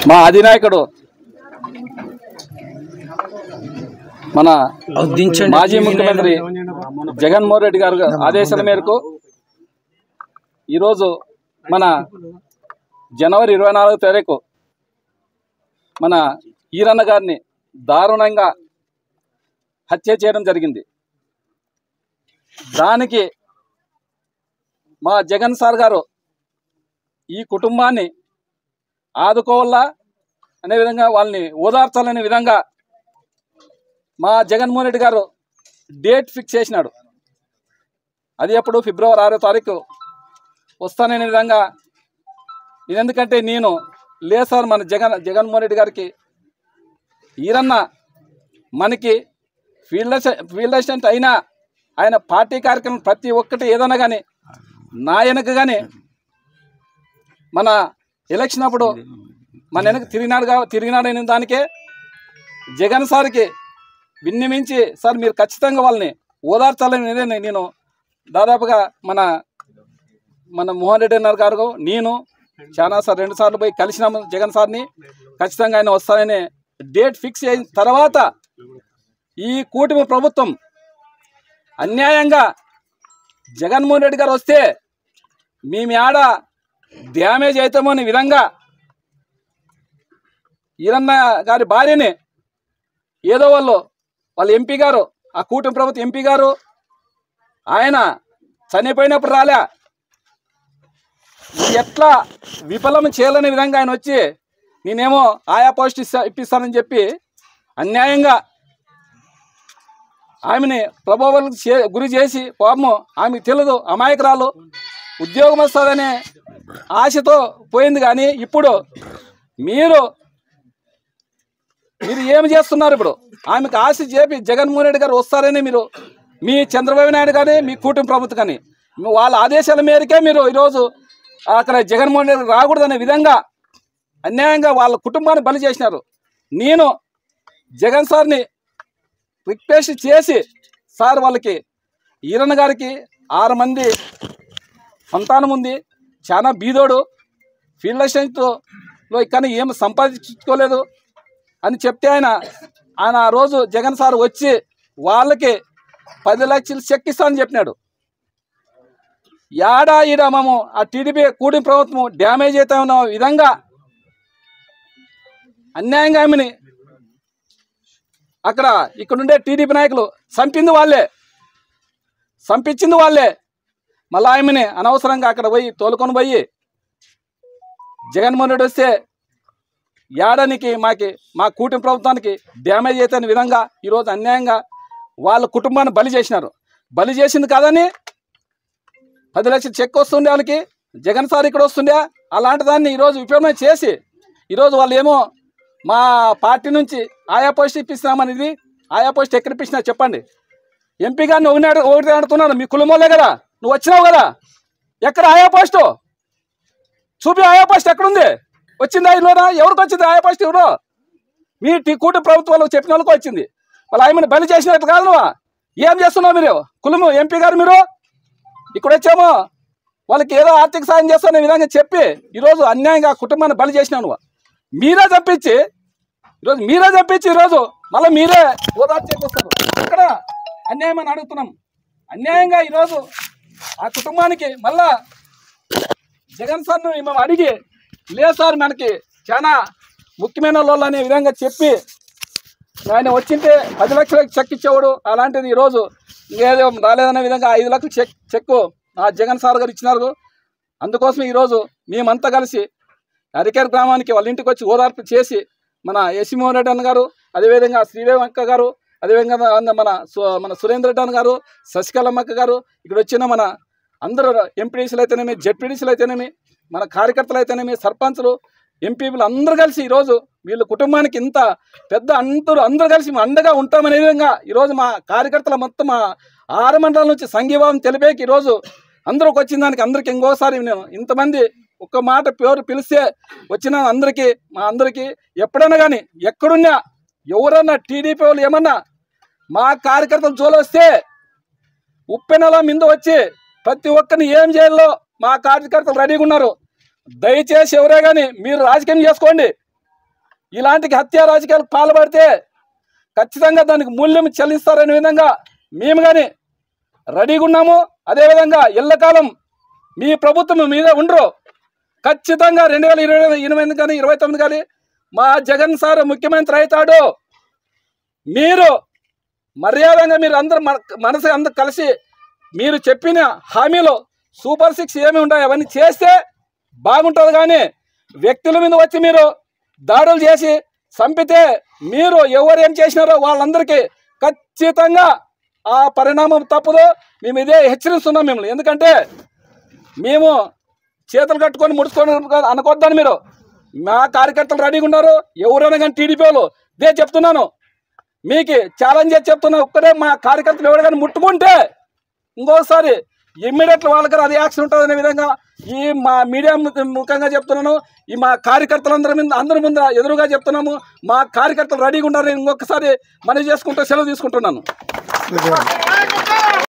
మా అధినాయకుడు మన మాజీ ముఖ్యమంత్రి జగన్మోహన్ రెడ్డి గారు ఆదేశాల మేరకు ఈరోజు మన జనవరి 24వ తారీఖు మన ఈరన్న గారిని దారుణంగా హత్య చేయడం జరిగింది. దానికి మా జగన్ సార్ గారు ఈ కుటుంబాన్ని ఆదుకోవాలా అనే విధంగా, వాళ్ళని ఓదార్చాలనే విధంగా మా జగన్మోహన్ రెడ్డి గారు డేట్ ఫిక్స్ చేసినాడు. అది ఎప్పుడు ఫిబ్రవరి 6వ తారీఖు వస్తాననే విధంగా. ఇది ఎందుకంటే నేను లేదు సార్, మన జగన్మోహన్ రెడ్డి గారికి ఈరన్న మనకి ఫీల్డ్ అసిస్టెంట్ అయినా ఆయన పార్టీ కార్యక్రమం ప్రతి ఒక్కటి ఏదన్నా కానీ నా వెనక కానీ మన ఎలక్షన్ అప్పుడు మన వెనక తిరిగినాడైన దానికే జగన్ సార్కి విన్నవించి, సార్ మీరు ఖచ్చితంగా వాళ్ళని ఓదార్చాలని నేను దాదాపుగా మన మోహన్ రెడ్డి అన్నారు గారు నేను చాలా సార్ 2 సార్లు పోయి కలిసినాము జగన్ సార్ని. ఖచ్చితంగా ఆయన వస్తానని డేట్ ఫిక్స్ అయిన తర్వాత ఈ కూటమి ప్రభుత్వం అన్యాయంగా జగన్మోహన్ రెడ్డి గారు వస్తే మేము ఆడ డ్యామేజ్ అవుతామనే విధంగా ఈరన్న గారి భార్యని ఏదో వాళ్ళ ఎంపీ గారు, ఆ కూటమి ప్రభుత్వం ఎంపీ గారు ఆయన చనిపోయినప్పుడు రాలే, ఎట్లా విఫలం చేయాలనే విధంగా ఆయన వచ్చి నేనేమో ఆయా పోస్ట్ ఇప్పిస్తానని చెప్పి అన్యాయంగా ఆమెని ప్రభావాలకు గురి చేసి, పాపము ఆమెకు తెలియదు, అమాయకురాలు, ఉద్యోగం వస్తుందనే ఆశతో పోయింది. కానీ ఇప్పుడు మీరు ఏమి చేస్తున్నారు? ఇప్పుడు ఆమెకు ఆశ చేపి జగన్మోహన్ రెడ్డి గారు వస్తారని మీరు మీ చంద్రబాబు నాయుడు కానీ మీ కూటమి ప్రభుత్వం కానీ వాళ్ళ ఆదేశాల మేరకే మీరు ఈరోజు అక్కడ జగన్మోహన్ రెడ్డి రాకూడదనే విధంగా అన్యాయంగా వాళ్ళ కుటుంబాన్ని బలి చేసినారు. నేను జగన్ సార్ని రిక్వెస్ట్ చేసి, సార్ వాళ్ళకి ఈరన్న గారికి 6 మంది సంతానం ఉంది, చాలా బీదోడు, ఫీల్డ్ అసిస్టెంట్లో కానీ ఏమి సంపాదించుకోలేదు అని చెప్తే ఆయన ఆ రోజు జగన్ సార్ వచ్చి వాళ్ళకి 10 లక్షలు చెక్ ఇస్తామని చెప్పినాడు. ఈడ మేము ఆ టీడీపీ కూటమి ప్రభుత్వం డ్యామేజ్ అవుతా ఉన్న విధంగా అన్యాయంగా ఆమెని ఇక్కడుండే టీడీపీ నాయకులు చంపించింది వాళ్ళే. మళ్ళీ ఆమెని అనవసరంగా అక్కడ పోయి తోలుకొని పోయి జగన్మోహన్ రెడ్డి వస్తే ఏడానికి మా కూటమి ప్రభుత్వానికి డ్యామేజ్ అవుతున్న విధంగా ఈరోజు అన్యాయంగా వాళ్ళ కుటుంబాన్ని బలి చేసినారు. బలి చేసింది కాదని 10 లక్షలు చెక్ వస్తుండే వాళ్ళకి, జగన్ సార్ ఇక్కడ వస్తుండే, అలాంటి దాన్ని ఈరోజు ఉపయోగం చేసి ఈరోజు వాళ్ళు ఏమో మా పార్టీ నుంచి ఆయా పోస్ట్ ఇప్పిస్తామనేది. ఆయా పోస్ట్ ఎక్కడ ఇప్పించినా చెప్పండి. ఎంపీ గారిని ఒకటి అడుగుతున్నాను, మీ కులమోలే కదా, నువ్వు వచ్చినావు కదా, ఎక్కడ ఆయా పోస్టు చూపి, ఆయా పోస్ట్ ఎక్కడుంది? వచ్చిందా ఇల్లునా? ఎవరికి వచ్చింది ఆయా పోస్ట్? ఎవరు? మీ కూటమి ప్రభుత్వాలు చెప్పిన వాళ్ళకి వచ్చింది. వాళ్ళు ఆయమని బలి చేసినట్టు కాదు. నువ్వు ఏం చేస్తున్నావు? మీరు కులము ఎంపీ గారు మీరు ఇక్కడ వచ్చామో వాళ్ళకి ఏదో ఆర్థిక సాయం చేస్తానే విధంగా చెప్పి ఈరోజు అన్యాయంగా కుటుంబాన్ని బలి చేసినావు. నువ్వు మీరే చంపించి ఈరోజు మళ్ళీ మీరే ఓదార్పు చేపిస్తారు. ఇక్కడ అన్యాయం అని అడుగుతున్నాం. అన్యాయంగా ఈరోజు ఆ కుటుంబానికి మళ్ళా జగన్ సార్ను మేము అడిగి, లేదు సార్ మనకి చాలా ముఖ్యమైన వాళ్ళు అనే విధంగా చెప్పి ఆయన వచ్చింటే 10 లక్షలకు చెక్ ఇచ్చేవాడు. అలాంటిది ఈరోజు ఏదో రాలేదనే విధంగా 5 లక్షలు చెక్కు ఆ జగన్ సార్ గారు ఇచ్చినారు. అందుకోసం ఈరోజు మేమంతా కలిసి అరికేర్ గ్రామానికి వాళ్ళ ఇంటికి వచ్చి ఓదార్పు చేసి మన ఎస్సీ మోహన్ రెడ్డి అన్న గారు, అదేవిధంగా శ్రీదేవక్క గారు, అదేవిధంగా మన సురేంద్ర రెడ్డి అన్న గారు, శశికళమ్మక్క గారు, ఇక్కడ వచ్చిన మన అందరూ ఎంపీడీసీలు అయితేనేమి, జెడ్పీడీసీలు అయితేనేమి, మన కార్యకర్తలు అయితేనేమి, సర్పంచులు, ఎంపీలు అందరూ కలిసి ఈరోజు వీళ్ళ కుటుంబానికి ఇంత పెద్ద అందరూ కలిసి అండగా ఉంటామనే విధంగా ఈరోజు మా కార్యకర్తల మొత్తం 6 మండలాల నుంచి సంఘీభావం తెలిపేకి ఈరోజు అందరూ వచ్చిన దానికి అందరికీ ఇంకోసారి నేను ఇంతమంది ఒక్క మాట పేరు పిలిస్తే వచ్చిన అందరికీ ఎప్పుడైనా కానీ ఎక్కడున్నా ఎవరన్నా టీడీపీ వాళ్ళు ఏమన్నా మా కార్యకర్తలు జోలొస్తే ఉప్పెనలా మింద వచ్చి ప్రతి ఒక్కరిని ఏం చేయాలో మా కార్యకర్తలు రెడీగా ఉన్నారు. దయచేసి ఎవరే కానీ మీరు రాజకీయం చేసుకోండి. ఇలాంటి హత్యా రాజకీయాలకు పాల్పడితే ఖచ్చితంగా దానికి మూల్యం చెల్లిస్తారనే విధంగా మేము కానీ రెడీగా ఉన్నాము. అదేవిధంగా ఎల్లకాలం మీ ప్రభుత్వం మీద ఉండరు. ఖచ్చితంగా 2028 కానీ 29 కానీ మా జగన్ సార్ ముఖ్యమంత్రి అవుతాడు. మీరు మర్యాదగా మీరు అందరూ మనసు అందరు కలిసి మీరు చెప్పిన హామీలు సూపర్ 6 ఏమి ఉంటాయి అవన్నీ చేస్తే బాగుంటుంది. కానీ వ్యక్తుల మీద వచ్చి మీరు దాడులు చేసి చంపితే మీరు ఎవరు ఏం చేసినారో వాళ్ళందరికీ ఖచ్చితంగా ఆ పరిణామం తప్పదు. మేము ఇదే హెచ్చరిస్తున్నాం మిమ్మల్ని. ఎందుకంటే మేము చేతులు కట్టుకొని ముడుచుకొని అనుకోద్దని మీరు మా కార్యకర్తలు రెడీగా ఉన్నారు. ఎవరైనా కానీ టీడీపీ వాళ్ళు ఇదే చెప్తున్నాను, మీకు ఛాలెంజ్ చేసి చెప్తున్నా. ఒక్కడే మా కార్యకర్తలు ఎవరు కానీ ముట్టుకుంటే ఇంకోసారి ఇమ్మీడియట్లీ వాళ్ళకి అది యాక్షన్ ఉంటుంది అనే విధంగా ఈ మా మీడియా ముఖంగా చెప్తున్నాను. ఈ మా కార్యకర్తలందరి ముందు ఎదురుగా చెప్తున్నాము. మా కార్యకర్తలు రెడీగా ఉన్నారని ఇంకొకసారి మనవి చేసుకుంటూ సెలవు తీసుకుంటున్నాను.